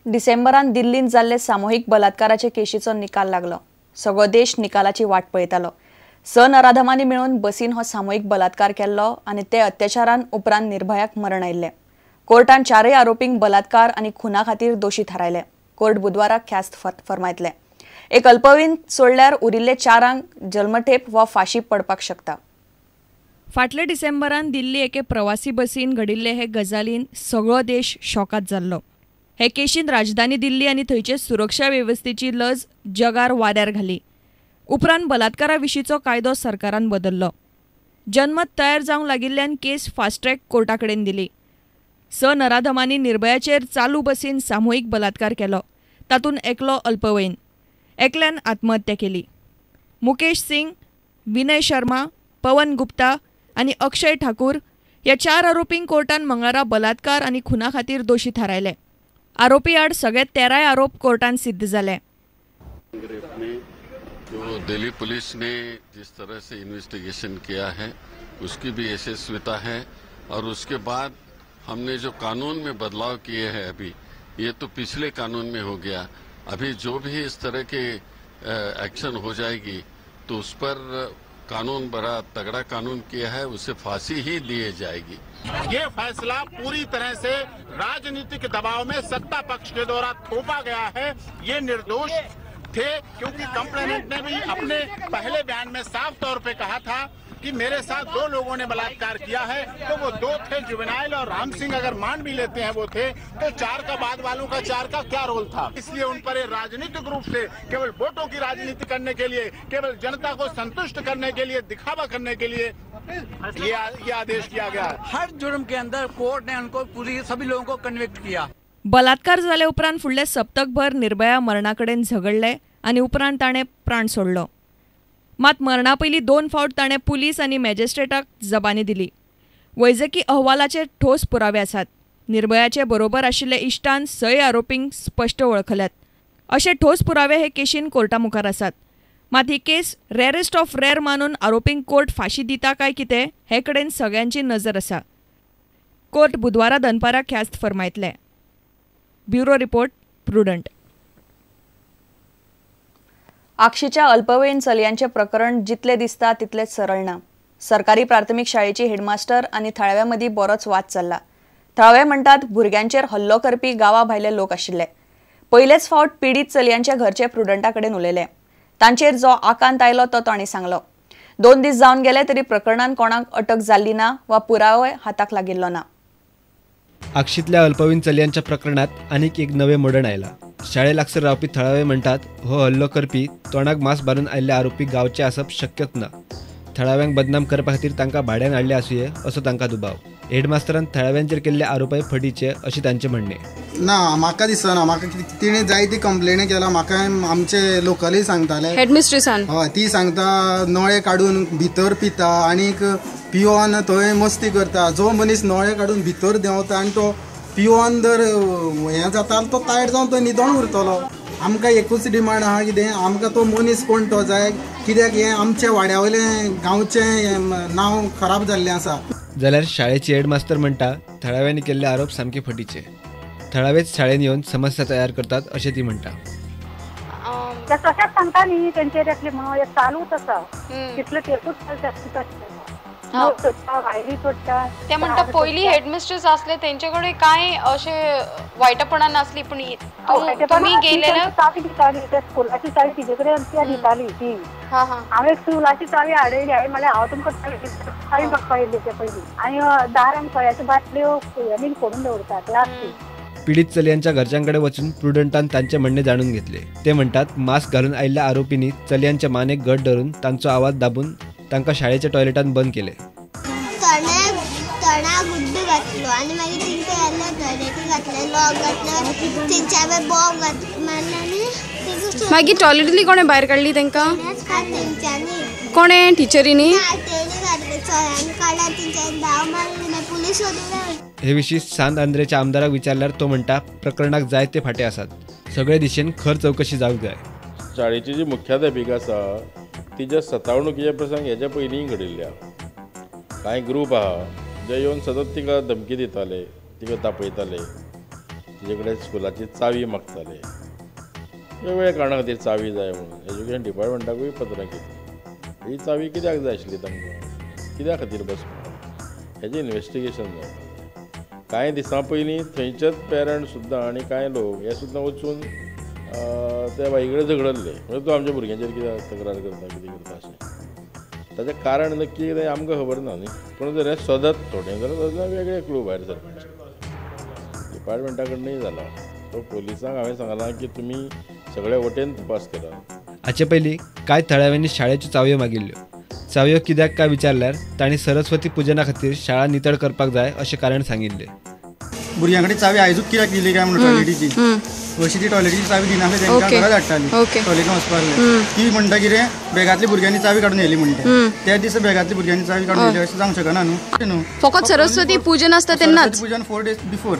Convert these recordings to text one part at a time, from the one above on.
डिसेंबरान दिल्लीन जाल्ले सामूहिक बलात्काराचे केशीचो निकाल लागलो। सगळो देश निकालाची वाट पळयतालो। नराधमांनी मिळून बसीन हो सामूहिक बलात्कार केल्लो आणि ते अत्याचारान उपरांत निर्भयाक मरण आयिल्ले। कोर्टान चारय आरोपींक बलात्कार आणि खुना खातीर दोशी थारायले। कोर्ट बुधवाराक ख्यास्त फरमायतले। एक अल्पवयीन सोडल्यार उरिल्ले 4 जल्मठेप वा फाशी पडपाक शकता। फाटल्या डिसेंबरान दिल्ली एके प्रवासी बसीन घडिल्ले हे गजालीन सगळो देश शॉकात जाल्लो। हे केशीन राजधानी दिल्ली आणि थंयचे सुरक्षा वेवस्थेची लज जगार वाऱ्यार घाली। उपरांत बलात्कारा विशींचो कायदो सरकारान बदल्लो। जन्मत तयार जावंक लागिल्ल्यान केस फास्ट ट्रॅक कोर्टाकडेन दिली। नराधमांनी निर्भयाचेर चालू बसीन सामूहिक बलात्कार केलो। तातूंत एकलो अल्पवयीन। एकल्यान आत्महत्या केली। मुकेश सिंग, विनय शर्मा, पवन गुप्ता आणि अक्षय ठाकूर या 4 आरोपींक कोर्टान मंगळारा बलात्कार आणि खुना खातीर दोशी थारायले। आरोपी आड सगळे 13 आरोप कोर्टान सिद्ध जाले। जो दिल्ली पुलिस ने जिस तरह से इन्वेस्टिगेशन किया है उसकी भी यशस्विता है और उसके बाद हमने जो कानून में बदलाव किए हैं अभी ये तो पिछले कानून में हो गया। अभी जो भी इस तरह के एक्शन हो जाएगी तो उस पर कानून बड़ा तगड़ा कानून किया है, उसे फांसी ही दी जाएगी। ये फैसला पूरी तरह से राजनीतिक दबाव में सत्ता पक्ष के द्वारा थोपा गया है। ये निर्दोष थे क्योंकि कंप्लेनेंट ने भी अपने पहले बयान में साफ तौर पे कहा था कि मेरे साथ 2 लोगों ने बलात्कार किया है, तो वो 2 थे जुवेनाइल और राम सिंह अगर मान भी लेते हैं वो थे, तो 4 का बाद वालों का 4 का क्या रोल था। इसलिए उन पर राजनीतिक रूप से केवल वोटों की राजनीति करने के लिए, केवल जनता को संतुष्ट करने के लिए, दिखावा करने के लिए ये आदेश किया गया। हर जुर्म के अंदर कोर्ट ने उनको पूरी सभी लोगों को कन्विक्ट किया। बलात्कार जाले उपरांत फुडले सप्तकभर निर्भया मरणाकडेन झगडले आणि उपरांत ताणें प्राण सोडलो। मात मरणा पयलीं 2 फावट ताणें पुलीस आनी मॅजिस्ट्रेटाक जबानी दिली। वैजकी अहवालाचे ठोस पुरावे आसात। निर्भयाचे बरोबर आशिल्ले इश्टान 6 आरोपींक स्पश्ट वळखल्यात। अशे ठोस पुरावे हे केशीन कोर्टा मुखार आसात। मात ही केस रेअरेस्ट ऑफ रेअर मानून आरोपींक कोर्ट फाशी दिता काय कितें हे कडेन सगळ्यांची नजर आसा। कोर्ट बुधवारा दनपारा ख्यास्त फरमायतले। Bureau report, Prudent. आक्षीच्या अल्पवयीन चलयांचे प्रकरण जितले दिसता तितलेच सरळ ना। सरकारी प्राथमिक शाळेची हेडमास्टर आणि थळाव्यामदी बरोच वाद चल्ला। थळावे म्हणतात भुरग्यांचेर हल्लो करपी गावा भायले लोक आशिल्ले। पहिलेच फावट पीडित चलयांचे घरचे प्रुडंटाकडेन उलयले। तांचेर जो आकांत आयलो तो तांणी सांगलो। 2 दीस जावन गेले तरी प्रकरणान कोणाक अटक जाल्ली ना वा पुरावो हाताक लागिल्लो ना। आक्षीतल्या अल्पवयीन चलयांच्या प्रकरणात अनेक एक नवे मोडण आयला। शाळे लागसर रावपी थळावे म्हणतात हो हल्लो करपी तोंडाक मास बांदून आयिल्ले आरोपी गांवचे आसप शक्यच ना। थळाव्यांक बदनाम करपा खातीर तांकां भाड्यान हाडले आसुये असो तांकां दुबाव। हेडमास्टरान थळाव्यांचेर केल्ले आरोपय फटीचे अशें तांचे म्हणणे। ना म्हाका दिसना, म्हाका तिणें जायती कंप्लेनी केला। म्हाका आमचे लोकली सांगताले हेडमिस्ट्रेसान हय ती सांगता नळे काडून भितर पिता आनीक पियोन थंय मस्ती करता। जो मनीस नळे काडून भितर देंवता आनी तो पियोन जर हें जाता तो तायट जावन तो न्हिदोन उरतलो। आमकां एकूच डिमांड आहा कितें आमकां तो मनीस कोण तो जाय, कित्याक हें आमच्या वाड्या वयलें गांवचें नांव खराब जाल्लें आसा। जाल्यार शाळेची हेडमास्टर म्हणटा थळाव्यांनी केल्ले आरोप सामके फटीचे। थळावेच शाळेन येवन समस्या तयार करतात अशें ती म्हणटा। तशेंच सांगता न्ही तेंचेर एकले म्हणून एक चालूच आसा तितले तेकूच ते म्हणटा पयली हेडमिस्ट्रेस असले तेंच्याकडे काय असे वाईटपणा नसली पण तुम्ही गेलेला स्कुलाची चावी तिजे कडेन ती दिताली ती। हांवें स्कुलाची चावी हाडयली हांवें म्हळ्यार हांव तुमकां चावी बघपा येयली ते पयलीं आनी दारान खंयाच्यो बाटल्यो बीन फोडून दवरता प्लास्टीक। पीडित चलयांच्या घरच्यांकडे वचून प्रुडंटान तांचे म्हणणे जाणून घेतले। ते म्हणतात मास्क घालून आयिल्ल्या आरोपींनी चलयांच्या मानेक घट धरून तांचो आवाज दाबून तांकां शाळेच्या टॉयलेटान बंद केले। गुड्डू घातलो आनी मागीर तेंका टॉयलेटी घातले लॉक घातलो तेंच्या बॉब घातलो मागीर टॉयलेटींतली कोणे भायर काडली तेंकां कोणे टिचरीनी पुलीस हे विशीं सांत आंद्रेच्या आमदाराक विचारल्यार तो म्हणटा प्रकरणाक जायते फाटे आसात। सगळे दिशेन खर चौकशी जावंक जाय। शाळेची जी मुख्याध्यापिका आसा तिच्या सतावणुकीचे प्रसंग हेच्या पयलीं घडिल्ल्या। कांय ग्रूप आहा जे येवन सतत तिका धमकी दिताले, तिका तापयताले। तिचे कडेन स्कुलाची चावी मागताले, वेगवेगळ्या कारणां खातीर चावी जाय म्हणून एज्युकेशन डिपार्टमेंटाकूय पत्रां केली. ही चावी कित्याक जाय आशिल्ली तांकां, कित्या खातीर बसपाक, हेजें इन्वेस्टिगेशन जावपाक. कांय दिसां पयलीं थंयचेच पेरंट सुद्दां आनी कांय लोक हे सुद्दां वचून त्या बाईकडेन झगडले, म्हणजे तूं आमच्या भुरग्यांचेर कित्याक तक्रार करता, कितें करता अशें. ताचें कारण नक्की कितें आमकां खबर ना न्ही, पूण जर हें सदत थोडें जाल्यार वेगळे क्लू भायर सरपाचे. डिपार्टमेंटा कडनय जाला, तो पोलिसांक हांवें सांगलां की तुमी सगळे वटेन तपास करा. हाचे पयलीं कांय थळाव्यांनी शाळेच्यो चावयो मागिल्ल्यो. चावयो कित्याक काय विचारल्यार तांणी सरस्वती पुजना खातीर शाळा नितळ करपाक जाय अशें कारण सांगिल्लें. भुरग्यां कडेन चावी आयजूच कित्याक दिली काय म्हणून टॉयलेटीची, अशी ती टॉयलेटीची चावी दिनासले तांकां घरा धाडटाली टॉयलेटीन वचपाक. ती म्हणटा कितें बॅगांतली भुरग्यांनी चावी काडून येयली म्हणटा, त्या दिसा बॅगांतली भुरग्यांनी चावी काडून येयली अशें जावंक शकना न्हू. फकत सरस्वती पूजन आसता तेन्नाच पूजन 4 days before.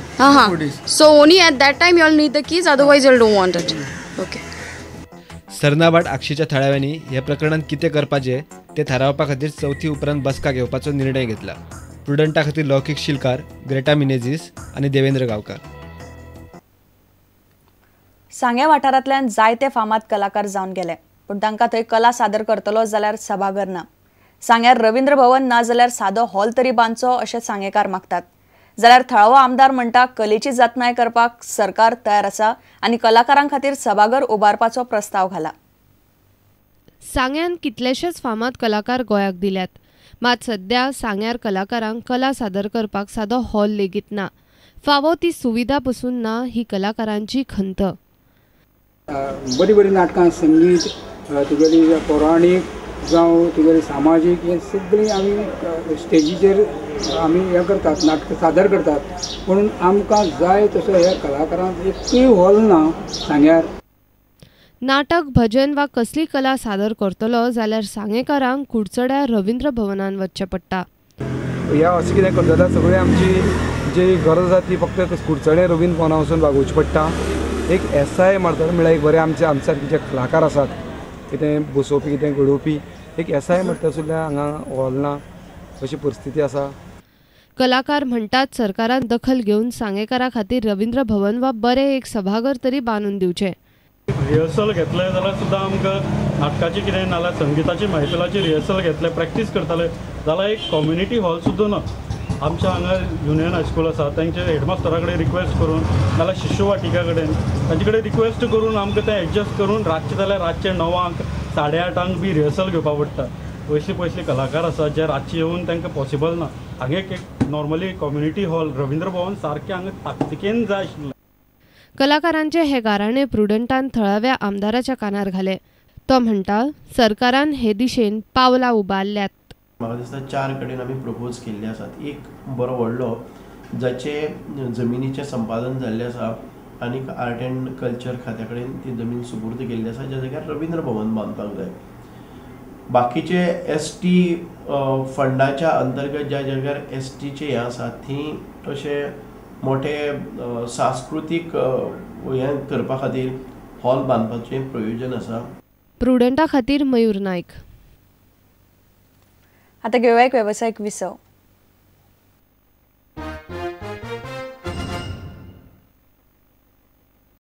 So only at that time you all need the keys, otherwise you don't want it. Okay. सरनाबाट आक्षीच्या थळाव्यांनी ह्या प्रकरणात कितें करपाचें तें थारावपा खातीर चवथी उपरांत बसका घेवपाचो निर्णय घेतला. प्रुडंटा खातीर लौकीक शिलकार, ग्रेटा मिनेझीस आनी देवेंद्र गांवकार. सांग्या वाठारांतल्यान जायते फामाद कलाकार जावन गेले, पूण तांकां थंय कला सादर करतलो जाल्यार सभाघर ना. सांग्यार रवींद्र भवन ना जाल्यार सादो हॉल तरी बांदचो अशें सांगेकार मागतात. जाल्यार थळावो आमदार म्हणटा कलेची जतनाय करपाक सरकार तयार आसा आनी कलाकारां खातीर सभाघर उबारपाचो प्रस्ताव घाला. सांग्यान कितलेशेच फामाद कलाकार गोंयाक दिल्यात, मात सध्या सांग्यार कलाकारांक कला सादर करपाक सादो हॉल लेगीत ना. फावो ती सुविधा पसून ना ही कलाकारांची खंत. बरी बरी नाटकां, संगीत, तुगेली पौराणीक जावं तुगेली सामाजीक, हे सगळी आमी स्टेजीचेर आमी हे करतात, नाटकां सादर करतात. पूण आमकां जाय तसो ह्या कलाकारांक एकूय हॉल ना सांग्यार. नाटक, भजन वा कसली कला सादर करतलो जाल्यार सांगेकारांक कुडचड्या रवींद्र भवनान वचचें पडटा. ह्या अशें कितें करता सगळी आमची जी गरज आसा ती फक्त कुडचड्या रवींद्र भवना वचून भागोवची पडटा. एक SI मारतलो म्हळ्यार एक बरे आमचे सारके जे कलाकार आसात, कितें बसोवपी कितें घडोवपी, एक SI मारता सुद्दां हांगा हॉल ना अशी परिस्थिती आसा. कलाकार म्हणटात सरकारान दखल घेवन सांगेकारा खातीर रवींद्र भवन वा बरें एक सभाघर तरी बांदून दिवचें. रिहर्सल घेतले जाल्यार सुद्दां आमकां नाटकाची कितें नाल्यार संगीताची महफिलाची रिहर्सल घेतले, प्रॅक्टीस करताले जाल्यार एक कम्युनिटी हॉल सुद्दां ना. आमच्या हांगा युनियन हायस्कूल आसा तांचे हेडमास्टरा कडेन रिक्वेस्ट करून नाल्यार शिश्यवाटिका कडेन तांचे कडेन रिक्वेस्ट करून आमकां तें एडजस्ट करून रातचे जाल्यार रातचे 9 8:30 बी रिहर्सल घेवपाक पडटा. पयसली कलाकार आसा जे रातचे येवन तांकां पॉसिबल ना. हांगा एक नॉर्मली कम्युनिटी हॉल रवींद्र भवन सारकें हांगा ताकतिकेन जाय आशिल्लें. कलाकारांचे हे गाराणे प्रुडंटान थळाव्या आमदाराच्या कानार घाले. तो म्हणटा सरकारान हे दिशेन पावलां उबारल्यात. म्हाका दिसता 4 कडेन आमी प्रपोज केल्ले आसात. एक बरो व्हडलो जाचे जमिनीचें संपादन जाल्लें आसा आनी आर्ट एंड कल्चर खात्या कडेन ती जमीन सुपूर्द केल्ली आसा, ज्या जाग्यार रवींद्र भवन बांदपाक जाय. बाकीचे ST फंडाच्या अंतर्गत ज्या जाग्यार STचे हे आसा थंय अशे मोठे सांस्कृतीक हें करपा खातीर हॉल बांदपाचें प्रयोजन आसा. प्रुडंटा खातीर मयूर नायक. आता घेऊया एक व्यावसायिक विसव.